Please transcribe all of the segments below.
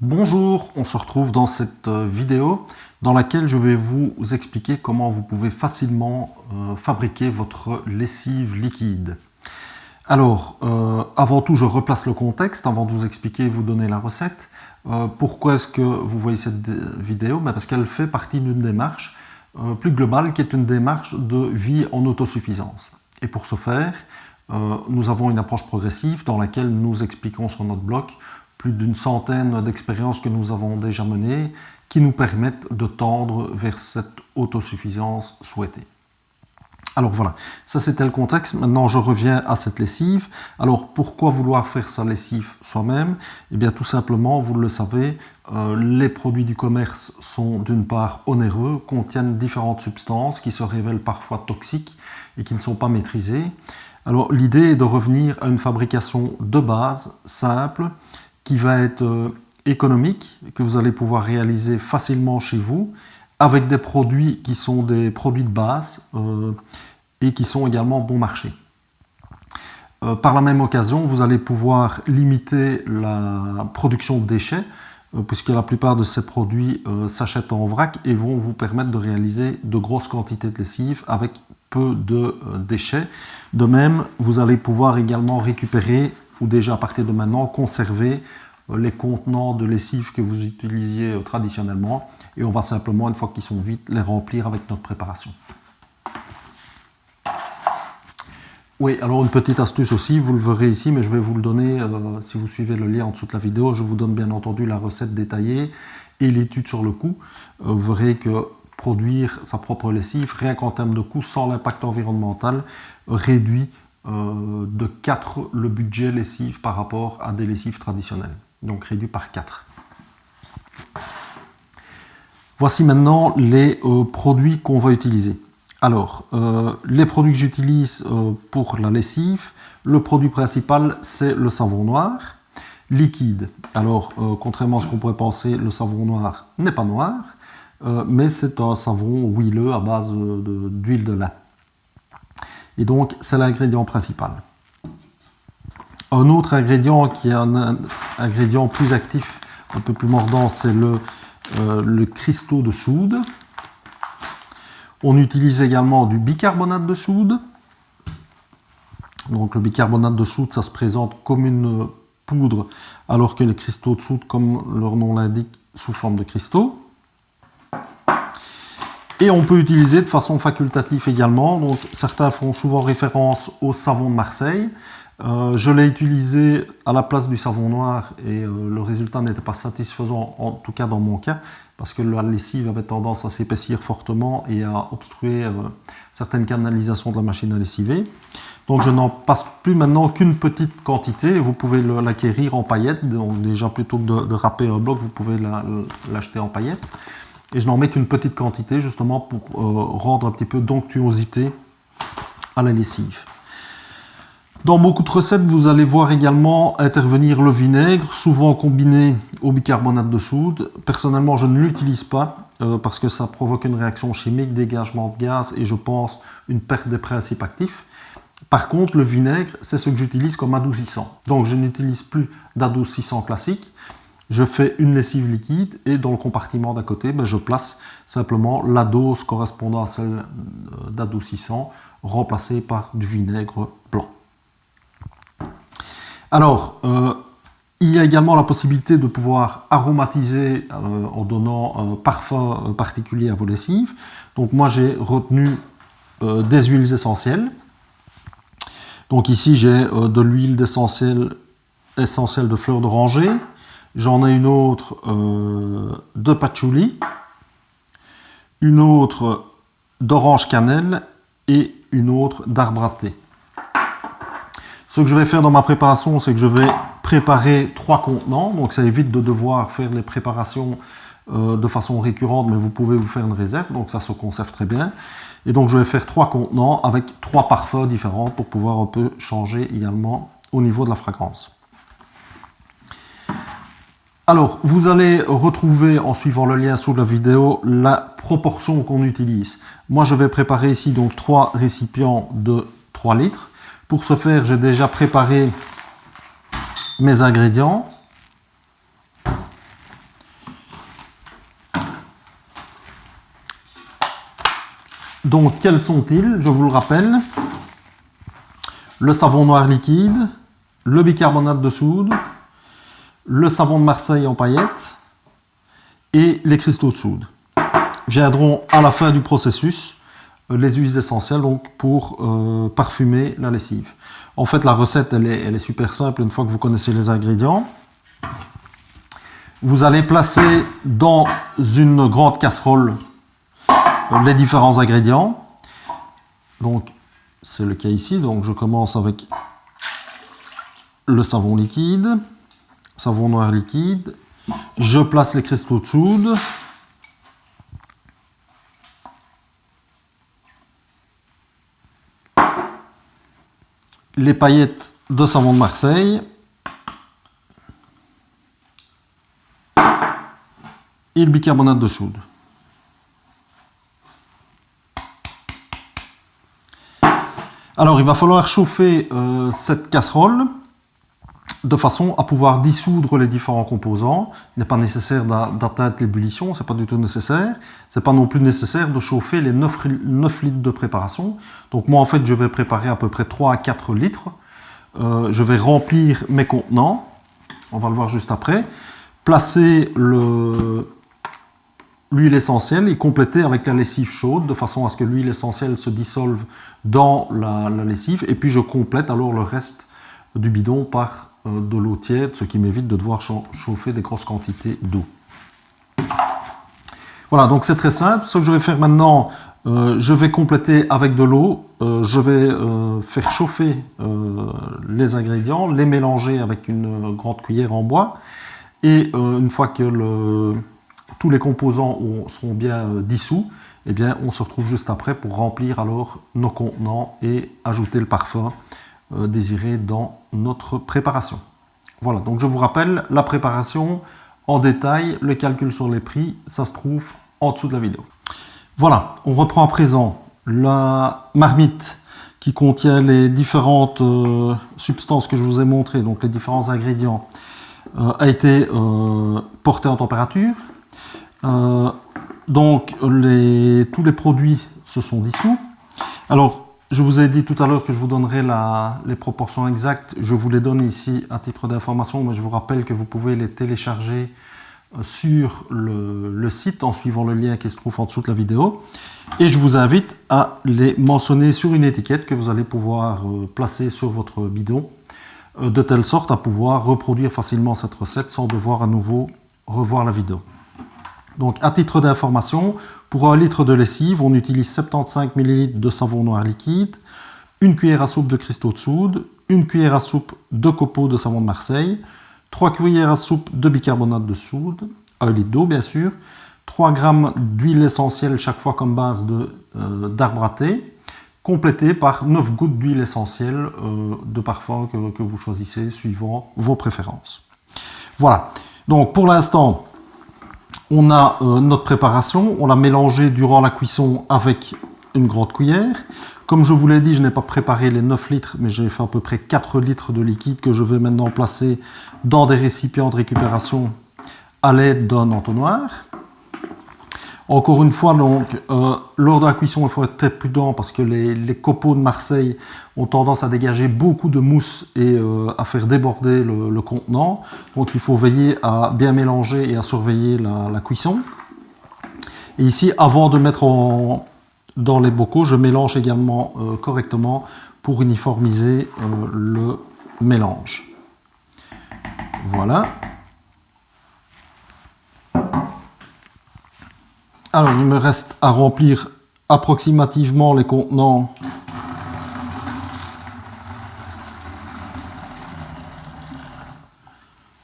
Bonjour, on se retrouve dans cette vidéo dans laquelle je vais vous expliquer comment vous pouvez facilement fabriquer votre lessive liquide. Alors, avant tout, je replace le contexte avant de vous expliquer et vous donner la recette. Pourquoi est-ce que vous voyez cette vidéo? Parce qu'elle fait partie d'une démarche plus globale qui est une démarche de vie en autosuffisance. Et pour ce faire, nous avons une approche progressive dans laquelle nous expliquons sur notre blog plus d'une centaine d'expériences que nous avons déjà menées qui nous permettent de tendre vers cette autosuffisance souhaitée. Alors voilà, ça c'était le contexte. Maintenant je reviens à cette lessive. Alors pourquoi vouloir faire sa lessive soi-même? Eh bien tout simplement, vous le savez, les produits du commerce sont d'une part onéreux, contiennent différentes substances qui se révèlent parfois toxiques et qui ne sont pas maîtrisées. Alors l'idée est de revenir à une fabrication de base, simple, qui va être économique, que vous allez pouvoir réaliser facilement chez vous, avec des produits qui sont des produits de base et qui sont également bon marché. Par la même occasion, vous allez pouvoir limiter la production de déchets, puisque la plupart de ces produits s'achètent en vrac et vont vous permettre de réaliser de grosses quantités de lessive avec peu de déchets. De même, vous allez pouvoir également récupérer, ou déjà à partir de maintenant, conserver les contenants de lessive que vous utilisiez traditionnellement, et on va simplement, une fois qu'ils sont vides, les remplir avec notre préparation. Oui, alors une petite astuce aussi, vous le verrez ici, mais je vais vous le donner, si vous suivez le lien en dessous de la vidéo, je vous donne bien entendu la recette détaillée et l'étude sur le coût. Vous verrez que produire sa propre lessive, rien qu'en termes de coût, sans l'impact environnemental, réduit de 4 le budget lessive par rapport à des lessives traditionnelles. Donc réduit par 4. Voici maintenant les produits qu'on va utiliser. Alors, les produits que j'utilise pour la lessive, le produit principal c'est le savon noir, liquide. Alors, contrairement à ce qu'on pourrait penser, le savon noir n'est pas noir, mais c'est un savon huileux à base d'huile de lin. Et donc, c'est l'ingrédient principal. Un autre ingrédient qui est un ingrédient plus actif, un peu plus mordant, c'est le cristaux de soude. On utilise également du bicarbonate de soude. Donc le bicarbonate de soude, ça se présente comme une poudre, alors que les cristaux de soude, comme leur nom l'indique, sous forme de cristaux. Et on peut utiliser de façon facultative également. Donc certains font souvent référence au savon de Marseille. Je l'ai utilisé à la place du savon noir et le résultat n'était pas satisfaisant, en tout cas dans mon cas, parce que la lessive avait tendance à s'épaissir fortement et à obstruer certaines canalisations de la machine à lessiver. Donc je n'en passe plus maintenant qu'une petite quantité. Vous pouvez l'acquérir en paillettes, donc déjà plutôt que de râper un bloc, vous pouvez l'acheter en paillettes. Et je n'en mets qu'une petite quantité justement pour rendre un petit peu d'onctuosité à la lessive. Dans beaucoup de recettes, vous allez voir également intervenir le vinaigre, souvent combiné au bicarbonate de soude. Personnellement, je ne l'utilise pas parce que ça provoque une réaction chimique, dégagement de gaz et je pense une perte des principes actifs. Par contre, le vinaigre, c'est ce que j'utilise comme adoucissant. Donc, je n'utilise plus d'adoucissant classique. Je fais une lessive liquide et dans le compartiment d'à côté, je place simplement la dose correspondant à celle d'adoucissant remplacée par du vinaigre blanc. Alors, il y a également la possibilité de pouvoir aromatiser en donnant un parfum particulier à vos lessives. Donc moi j'ai retenu des huiles essentielles. Donc ici j'ai de l'huile essentielle de fleurs d'oranger. J'en ai une autre de patchouli, une autre d'orange cannelle et une autre d'arbre à thé. Ce que je vais faire dans ma préparation, c'est que je vais préparer 3 contenants. Donc ça évite de devoir faire les préparations de façon récurrente, mais vous pouvez vous faire une réserve. Donc ça se conserve très bien. Et donc je vais faire 3 contenants avec 3 parfums différents pour pouvoir un peu changer également au niveau de la fragrance. Alors, vous allez retrouver, en suivant le lien sous la vidéo, la proportion qu'on utilise. Moi, je vais préparer ici donc 3 récipients de 3 litres. Pour ce faire, j'ai déjà préparé mes ingrédients. Donc, quels sont-ils? Je vous le rappelle. Le savon noir liquide, le bicarbonate de soude, le savon de Marseille en paillettes et les cristaux de soude. Viendront à la fin du processus les huiles essentielles donc pour parfumer la lessive. En fait, la recette elle est super simple une fois que vous connaissez les ingrédients. Vous allez placer dans une grande casserole les différents ingrédients. Donc, c'est le cas ici. Donc, je commence avec le savon liquide, savon noir liquide. Je place les cristaux de soude. Les paillettes de savon de Marseille. Et le bicarbonate de soude. Alors, il va falloir chauffer cette casserole de façon à pouvoir dissoudre les différents composants. Il n'est pas nécessaire d'atteindre l'ébullition, c'est pas du tout nécessaire. C'est pas non plus nécessaire de chauffer les 9 litres de préparation. Donc moi, en fait, je vais préparer à peu près 3 à 4 litres. Je vais remplir mes contenants. On va le voir juste après. Placer l'huile essentielle et compléter avec la lessive chaude de façon à ce que l'huile essentielle se dissolve dans la lessive. Et puis je complète alors le reste du bidon par de l'eau tiède, ce qui m'évite de devoir chauffer des grosses quantités d'eau. Voilà, donc c'est très simple. Ce que je vais faire maintenant, je vais compléter avec de l'eau. Je vais faire chauffer les ingrédients, les mélanger avec une grande cuillère en bois. Et une fois que tous les composants seront bien dissous, eh bien, on se retrouve juste après pour remplir alors nos contenants et ajouter le parfum désiré dans notre préparation. Voilà, donc je vous rappelle, la préparation en détail, le calcul sur les prix, ça se trouve en dessous de la vidéo. Voilà, on reprend à présent la marmite qui contient les différentes substances que je vous ai montrées, donc les différents ingrédients, a été portée en température. Donc tous les produits se sont dissous. Alors, je vous ai dit tout à l'heure que je vous donnerai les proportions exactes. Je vous les donne ici à titre d'information, mais je vous rappelle que vous pouvez les télécharger sur le site en suivant le lien qui se trouve en dessous de la vidéo. Et je vous invite à les mentionner sur une étiquette que vous allez pouvoir placer sur votre bidon, de telle sorte à pouvoir reproduire facilement cette recette sans devoir à nouveau revoir la vidéo. Donc, à titre d'information, pour 1 litre de lessive, on utilise 75 ml de savon noir liquide, 1 cuillère à soupe de cristaux de soude, 1 cuillère à soupe de copeaux de savon de Marseille, 3 cuillères à soupe de bicarbonate de soude, 1 litre d'eau bien sûr, 3 g d'huile essentielle chaque fois comme base d'arbre à thé, complété par 9 gouttes d'huile essentielle de parfum que vous choisissez suivant vos préférences. Voilà, donc pour l'instant, on a notre préparation, on l'a mélangée durant la cuisson avec une grande cuillère. Comme je vous l'ai dit, je n'ai pas préparé les 9 litres, mais j'ai fait à peu près 4 litres de liquide que je vais maintenant placer dans des récipients de récupération à l'aide d'un entonnoir. Encore une fois, donc, lors de la cuisson, il faut être très prudent parce que les copeaux de Marseille ont tendance à dégager beaucoup de mousse et à faire déborder le contenant. Donc il faut veiller à bien mélanger et à surveiller la cuisson. Et ici, avant de mettre dans les bocaux, je mélange également correctement pour uniformiser le mélange. Voilà. Alors, il me reste à remplir approximativement les contenants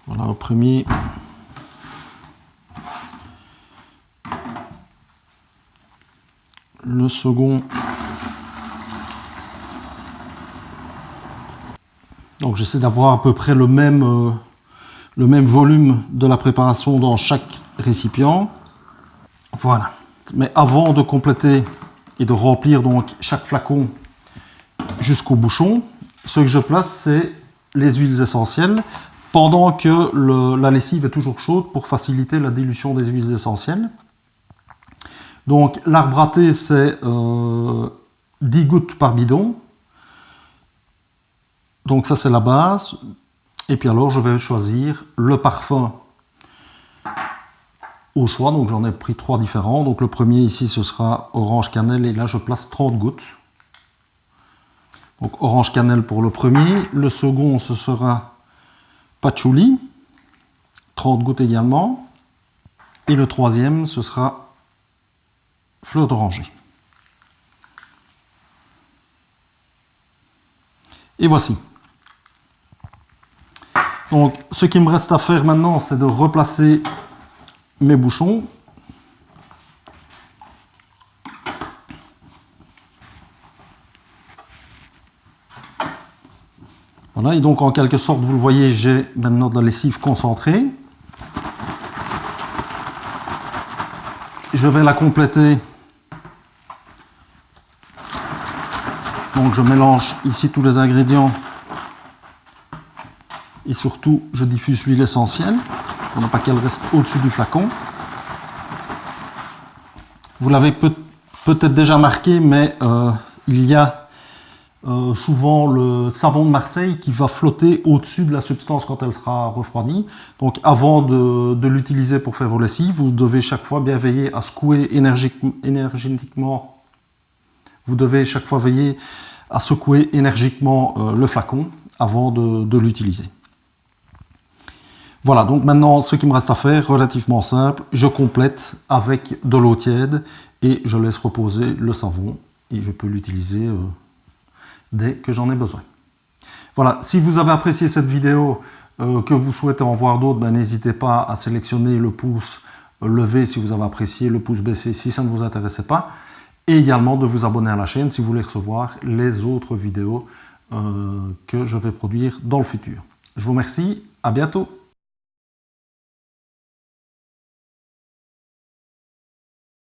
voilà, au premier. Le second. Donc, j'essaie d'avoir à peu près le même volume de la préparation dans chaque récipient. Voilà. Mais avant de compléter et de remplir donc chaque flacon jusqu'au bouchon, ce que je place, c'est les huiles essentielles pendant que la lessive est toujours chaude pour faciliter la dilution des huiles essentielles. Donc l'arbre à thé, c'est 10 gouttes par bidon. Donc ça, c'est la base. Et puis alors, je vais choisir le parfum au choix. Donc j'en ai pris 3 différents. Donc le premier ici, ce sera orange cannelle. Et là, je place 30 gouttes. Donc orange cannelle pour le premier. Le second, ce sera patchouli. 30 gouttes également. Et le troisième, ce sera fleur d'oranger. Et voici. Donc, ce qui me reste à faire maintenant, c'est de replacer mes bouchons. Voilà, et donc en quelque sorte, vous le voyez, j'ai maintenant de la lessive concentrée. Je vais la compléter. Donc je mélange ici tous les ingrédients. Et surtout, je diffuse l'huile essentielle pour ne pas qu'elle reste au-dessus du flacon. Vous l'avez peut-être déjà remarqué, mais il y a souvent le savon de Marseille qui va flotter au-dessus de la substance quand elle sera refroidie. Donc avant de l'utiliser pour faire vos lessives, vous devez chaque fois bien veiller à secouer énergiquement. Vous devez chaque fois veiller à secouer énergiquement le flacon avant de l'utiliser. Voilà, donc maintenant, ce qui me reste à faire, relativement simple, je complète avec de l'eau tiède et je laisse reposer le savon et je peux l'utiliser dès que j'en ai besoin. Voilà, si vous avez apprécié cette vidéo, que vous souhaitez en voir d'autres, ben, n'hésitez pas à sélectionner le pouce levé si vous avez apprécié, le pouce baissé si ça ne vous intéressait pas, et également de vous abonner à la chaîne si vous voulez recevoir les autres vidéos que je vais produire dans le futur. Je vous remercie, à bientôt.